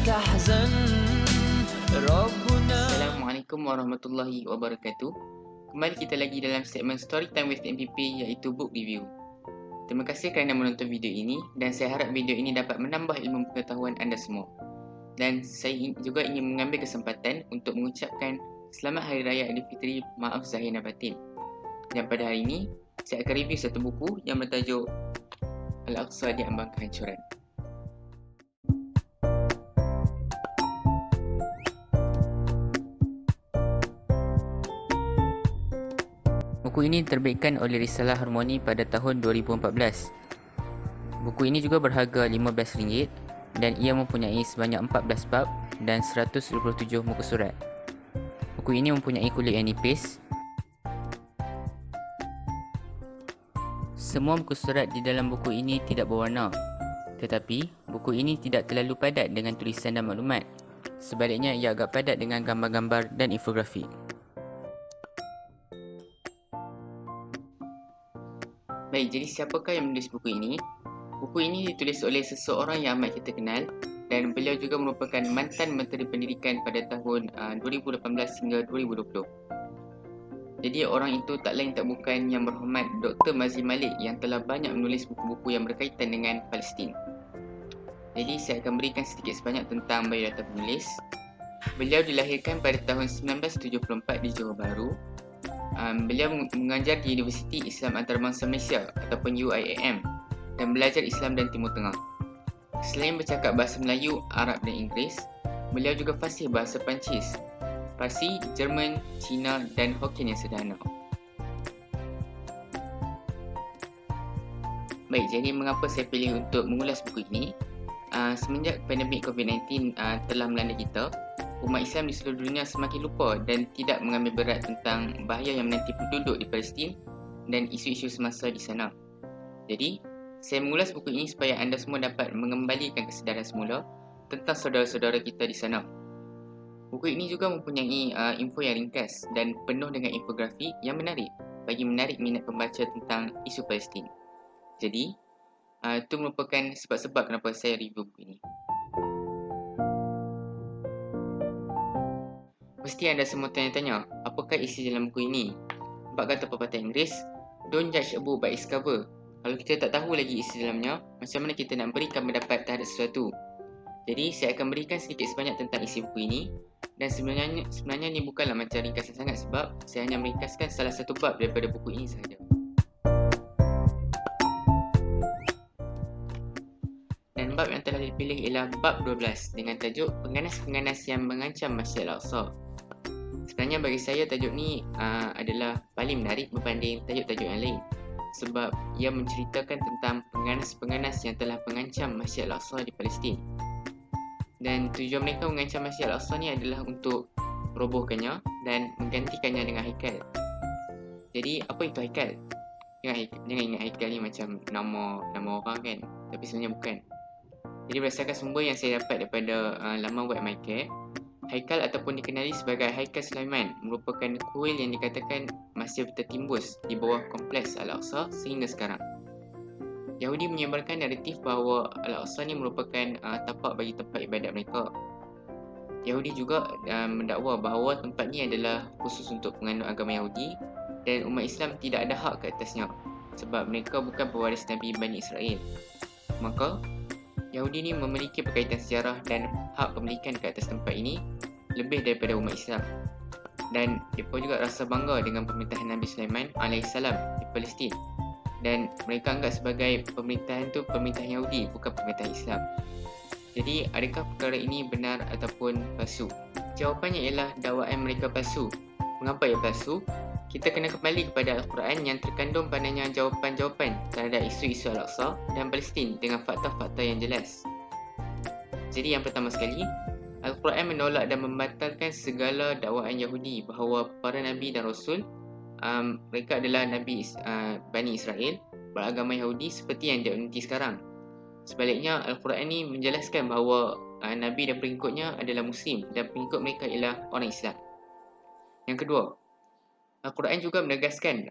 تحزن ربنا. Assalamualaikum warahmatullahi wabarakatuh. Kembali kita lagi dalam segmen Storytime with MPP iaitu Book Review. Terima kasih kerana menonton video ini dan saya harap video ini dapat menambah ilmu pengetahuan anda semua. Dan saya juga ingin mengambil kesempatan untuk mengucapkan Selamat Hari Raya Aidilfitri, maaf zahir dan batin. Dan pada hari ini, saya akan review satu buku yang bertajuk Al-Aqsa di Ambang Kehancuran. Buku ini diterbitkan oleh Risalah Harmoni pada tahun 2014. Buku ini juga berharga RM15 dan ia mempunyai sebanyak 14 bab dan 127 muka surat. Buku ini mempunyai kulit yang nipis. Semua muka surat di dalam buku ini tidak berwarna, tetapi buku ini tidak terlalu padat dengan tulisan dan maklumat. Sebaliknya, ia agak padat dengan gambar-gambar dan infografik. Baik, jadi siapakah yang menulis buku ini? Buku ini ditulis oleh seseorang yang amat kita kenal dan beliau juga merupakan mantan Menteri Pendidikan pada tahun 2018 hingga 2020. Jadi orang itu tak lain tak bukan Yang Berhormat Dr. Mazli Malik yang telah banyak menulis buku-buku yang berkaitan dengan Palestin. Jadi saya akan berikan sedikit sebanyak tentang biodata penulis. Beliau dilahirkan pada tahun 1974 di Johor Bahru. Beliau mengajar di Universiti Islam Antarabangsa Malaysia ataupun UIAM dan belajar Islam dan Timur Tengah. Selain bercakap bahasa Melayu, Arab dan Inggeris, beliau juga fasih bahasa Perancis, Parsi, Jerman, Cina dan Hokkien yang sederhana. Baik, jadi mengapa saya pilih untuk mengulas buku ini? Semenjak pandemik COVID-19 telah melanda kita, umat Islam di seluruh dunia semakin lupa dan tidak mengambil berat tentang bahaya yang menanti penduduk di Palestin dan isu-isu semasa di sana. Jadi, saya mengulas buku ini supaya anda semua dapat mengembalikan kesedaran semula tentang saudara-saudara kita di sana. Buku ini juga mempunyai info yang ringkas dan penuh dengan infografi yang menarik bagi menarik minat pembaca tentang isu Palestin. Jadi, itu merupakan sebab-sebab kenapa saya review buku ini. Mesti anda semua tanya-tanya, apakah isi dalam buku ini? Sebab kata pepatah Inggeris, don't judge a book by its cover. Kalau kita tak tahu lagi isi dalamnya, macam mana kita nak berikan pendapat terhadap sesuatu? Jadi, saya akan berikan sedikit sebanyak tentang isi buku ini. Dan sebenarnya ini bukanlah macam ringkasan sangat sebab saya hanya meringkaskan salah satu bab daripada buku ini sahaja. Dan bab yang telah dipilih ialah bab 12 dengan tajuk Pengganas-pengganas yang mengancam Masjid Al-Aqsa. Sebenarnya bagi saya tajuk ni adalah paling menarik berbanding tajuk-tajuk yang lain sebab ia menceritakan tentang pengganas-pengganas yang telah mengancam Masjid Al-Aqsa di Palestin. Dan tujuan mereka mengancam Masjid Al-Aqsa ni adalah untuk merobohkannya dan menggantikannya dengan haikal. Jadi apa itu haikal? Jangan ingat haikal ni macam nama orang kan, tapi sebenarnya bukan. Jadi berdasarkan sumber yang saya dapat daripada laman web MyCare, haikal ataupun dikenali sebagai Haikal Sulaiman merupakan kuil yang dikatakan masih tertimbus di bawah kompleks Al-Aqsa sehingga sekarang. Yahudi menyebarkan naratif bahawa Al-Aqsa ni merupakan tapak bagi tempat ibadat mereka. Yahudi juga mendakwa bahawa tempat ni adalah khusus untuk penganut agama Yahudi dan umat Islam tidak ada hak ke atasnya sebab mereka bukan pewaris Nabi Bani Israel. Maka Yahudi ni memiliki berkaitan sejarah dan hak pemilikan ke atas tempat ini lebih daripada umat Islam. Dan mereka juga rasa bangga dengan pemerintahan Nabi Sulaiman AS di Palestin. Dan mereka anggap sebagai pemerintahan tu pemerintahan Yahudi, bukan pemerintahan Islam. Jadi, adakah perkara ini benar ataupun palsu? Jawapannya ialah dakwaan mereka palsu. Mengapa ia palsu? Kita kena kembali kepada Al-Quran yang terkandung padanya jawapan-jawapan terhadap isu-isu Al-Aqsa dan Palestin dengan fakta-fakta yang jelas. Jadi yang pertama sekali, Al-Quran menolak dan membatalkan segala dakwaan Yahudi bahawa para Nabi dan Rasul mereka adalah Nabi Bani Israel beragama Yahudi seperti yang dianti sekarang. Sebaliknya, Al-Quran ini menjelaskan bahawa Nabi dan pengikutnya adalah Muslim dan pengikut mereka ialah orang Islam. Yang kedua, Al-Quran juga menegaskan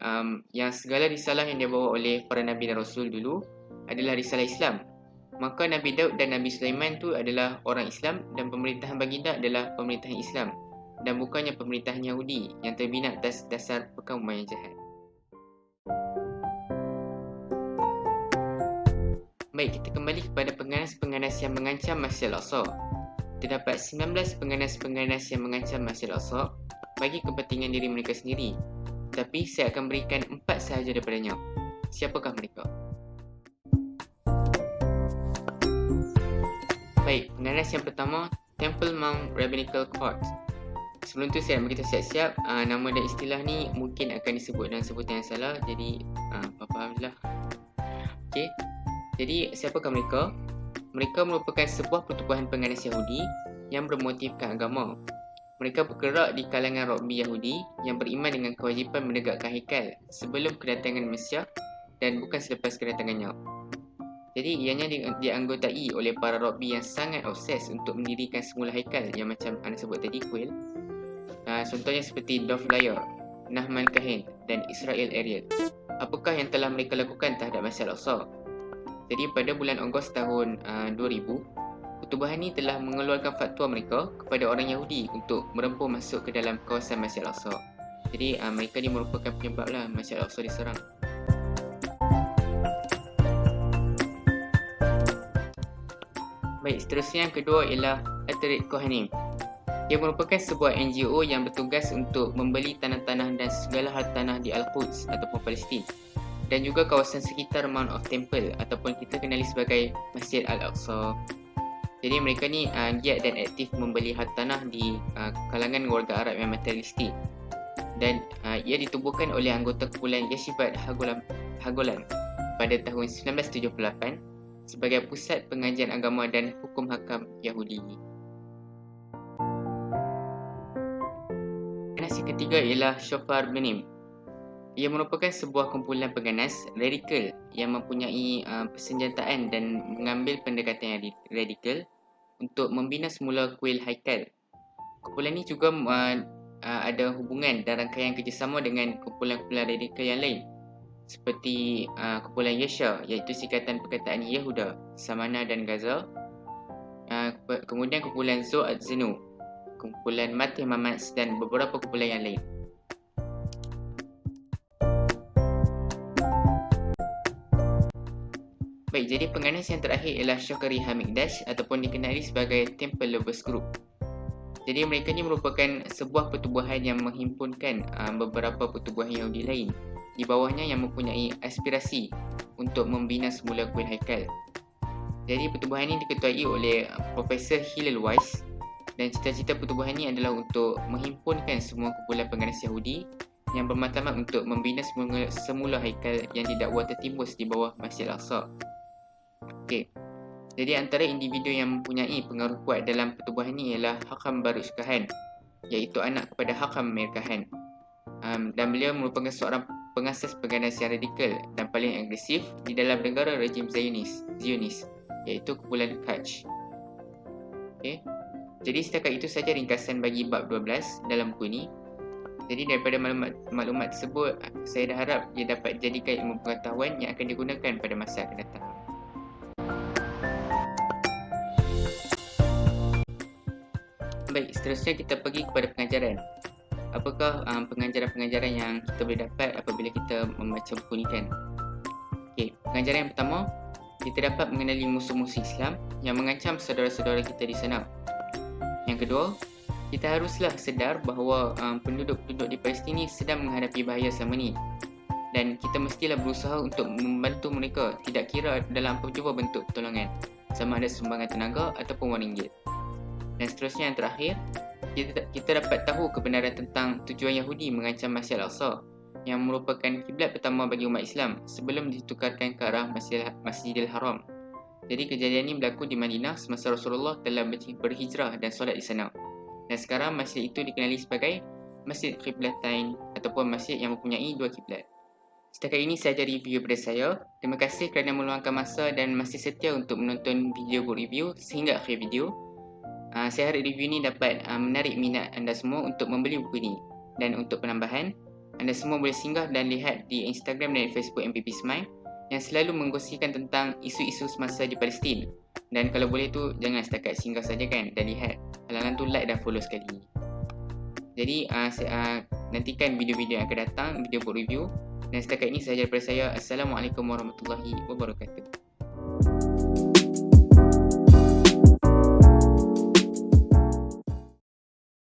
yang segala risalah yang dibawa oleh para Nabi dan Rasul dulu adalah risalah Islam Maka Nabi Daud dan Nabi Sulaiman tu adalah orang Islam dan pemerintahan baginda adalah pemerintahan Islam dan bukannya pemerintahan Yahudi yang terbina atas dasar perkauman yang jahat. Baik, kita kembali kepada pengganas-pengganas yang mengancam Masjid Al-Aqsa. Terdapat 19 pengganas-pengganas yang mengancam Masjid Al-Aqsa bagi kepentingan diri mereka sendiri. Tapi saya akan berikan 4 sahaja daripadanya. Siapakah mereka? Baik, pengganas yang pertama, Temple Mount Rabbinical Court. Sebelum tu saya nak beritahu siap-siap, nama dan istilah ni mungkin akan disebut dengan sebutan yang salah. Jadi, fahamlah. Okey. Jadi, siapakah mereka? Mereka merupakan sebuah pertubuhan pengganas Yahudi yang bermotifkan agama. Mereka bergerak di kalangan Rabbi Yahudi yang beriman dengan kewajipan menegakkan haikal sebelum kedatangan Mesiah dan bukan selepas kedatangannya. Jadi ianya dianggotai oleh para Rabbi yang sangat obses untuk mendirikan semula haikal yang macam anda sebut tadi, kuil. Contohnya seperti Dov Layer, Nahman Kahin dan Israel Ariel. Apakah yang telah mereka lakukan terhadap Masjid Al-Aqsa? Jadi pada bulan Ogos tahun 2000, pertubuhan ini telah mengeluarkan fatwa mereka kepada orang Yahudi untuk merempur masuk ke dalam kawasan Masjid Al-Aqsa. Jadi mereka ni merupakan penyebablah Masjid Al-Aqsa diserang. Baik, seterusnya yang kedua ialah Ateret Kohanim. Ia merupakan sebuah NGO yang bertugas untuk membeli tanah-tanah dan segala hal tanah di Al-Quds ataupun Palestin dan juga kawasan sekitar Mount of Temple ataupun kita kenali sebagai Masjid Al-Aqsa. Jadi mereka ni giat dan aktif membeli harta tanah di kalangan warga Arab yang materialistik. Dan ia ditubuhkan oleh anggota kumpulan Yeshivat Hagolan pada tahun 1978 sebagai pusat pengajian agama dan hukum hakam Yahudi. Yang ketiga ialah Shofar Benim. Ia merupakan sebuah kumpulan pengganas radikal yang mempunyai persenjataan dan mengambil pendekatan yang radikal untuk membina semula kuil haikal. Kumpulan ini juga ada hubungan dan rangkaian kerjasama dengan kumpulan-kumpulan radikal yang lain seperti kumpulan Yesha, iaitu Sikatan Perkataan Yehuda, Samana dan Gaza. Kemudian kumpulan Zoat Zenu, kumpulan Matih Mamats dan beberapa kumpulan yang lain. Baik, jadi pengganas yang terakhir ialah Shokari Hamikdash ataupun dikenali sebagai Temple Lovers Group. Jadi mereka ni merupakan sebuah pertubuhan yang menghimpunkan beberapa pertubuhan Yahudi lain di bawahnya yang mempunyai aspirasi untuk membina semula kuil haikal. Jadi pertubuhan ini diketuai oleh Profesor Hillel Weiss dan cita-cita pertubuhan ini adalah untuk menghimpunkan semua kumpulan pengganas Yahudi yang bermatlamat untuk membina semula haikal yang didakwa tertimbus di bawah Masjid Al-Aqsa. Okey. Jadi antara individu yang mempunyai pengaruh kuat dalam pertubuhan ini ialah Hakam Baruch Kahan, iaitu anak kepada Hakam Meir Kahan. Dan beliau merupakan seorang pengasas pengganas yang radikal dan paling agresif di dalam negara rejim Zionis, iaitu kumpulan Kach. Okey. Jadi setakat itu saja ringkasan bagi bab 12 dalam buku ini. Jadi daripada maklumat tersebut, saya dah harap ia dapat dijadikan ilmu pengetahuan yang akan digunakan pada masa akan datang. Baik, seterusnya kita pergi kepada pengajaran. Apakah pengajaran-pengajaran yang kita boleh dapat apabila kita membaca buku ini kan? Okey, pengajaran yang pertama, kita dapat mengenali musuh-musuh Islam yang mengancam saudara-saudara kita di sana. Yang kedua, kita haruslah sedar bahawa penduduk-penduduk di Palestin ini sedang menghadapi bahaya selama ini. Dan kita mestilah berusaha untuk membantu mereka, tidak kira dalam apa jua bentuk pertolongan, sama ada sumbangan tenaga ataupun wang ringgit. Dan seterusnya yang terakhir, kita dapat tahu kebenaran tentang tujuan Yahudi mengancam Masjid Al-Aqsa yang merupakan kiblat pertama bagi umat Islam sebelum ditukarkan ke arah Masjidil Haram. Jadi kejadian ini berlaku di Madinah semasa Rasulullah telah berhijrah dan solat di sana. Dan sekarang masjid itu dikenali sebagai Masjid Qiblatain ataupun masjid yang mempunyai dua kiblat. Setakat ini sahaja review daripada saya. Terima kasih kerana meluangkan masa dan masih setia untuk menonton video book review sehingga akhir video. Saya harap review ini dapat menarik minat anda semua untuk membeli buku ini. Dan untuk penambahan, anda semua boleh singgah dan lihat di Instagram dan Facebook MPP Smile yang selalu menggosipkan tentang isu-isu semasa di Palestin. Dan kalau boleh tu jangan setakat singgah saja kan, dan lihat halangan tu, like dan follow sekali. Jadi nantikan video-video yang akan datang, video buat review. Dan setakat ini sahaja daripada saya. Assalamualaikum warahmatullahi wabarakatuh.